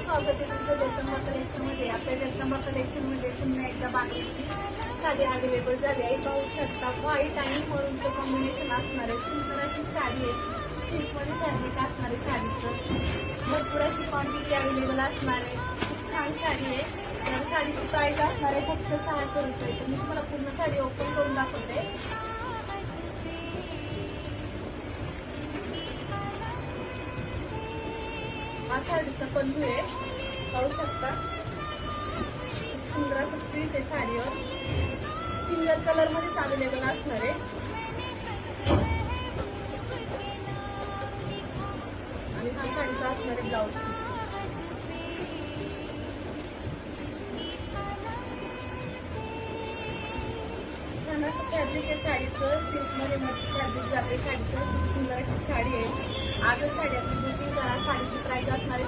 स्वागत आहे तुमचं जगदंबा कलेक्शनमध्ये. आपल्या जगदंबा कलेक्शनमध्ये पुन्हा एकदा बांधलेली साडी अवेलेबल झाली आहे. पाहू शकता व्हाईट आणि मरूनचं कॉम्बिनेशन असणार आहे. सुंदर अशी साडी आहे. सिल्कमध्ये फॅब्रिक असणार आहे साडीचं. भरपूर अशी क्वांटिटी अवेलेबल असणार आहे. खूप छान साडी आहे. तर साडीची प्राईस असणार आहे फक्त 600 रुपये. तर मी तुम्हाला पूर्ण साडी ओपन करून दाखवते. हा साडीचा पल्लू आहे, पाहू शकता. खूप सुंदर असं प्रिंट आहे साडीवर. सिंगल कलर मध्येच अवेलेबल असणार आहे. आणि हा साडीचा असणार आहे ब्लाउज पीस. छान असं फॅब्रिक आहे साडीचं. सिल्कमध्ये मस्त फॅब्रिक जाते साडीचं. खूप सुंदर अशी साडी आहे. आजच साडी आपली बुकिंग करा. साडीची प्राईस असणार आहे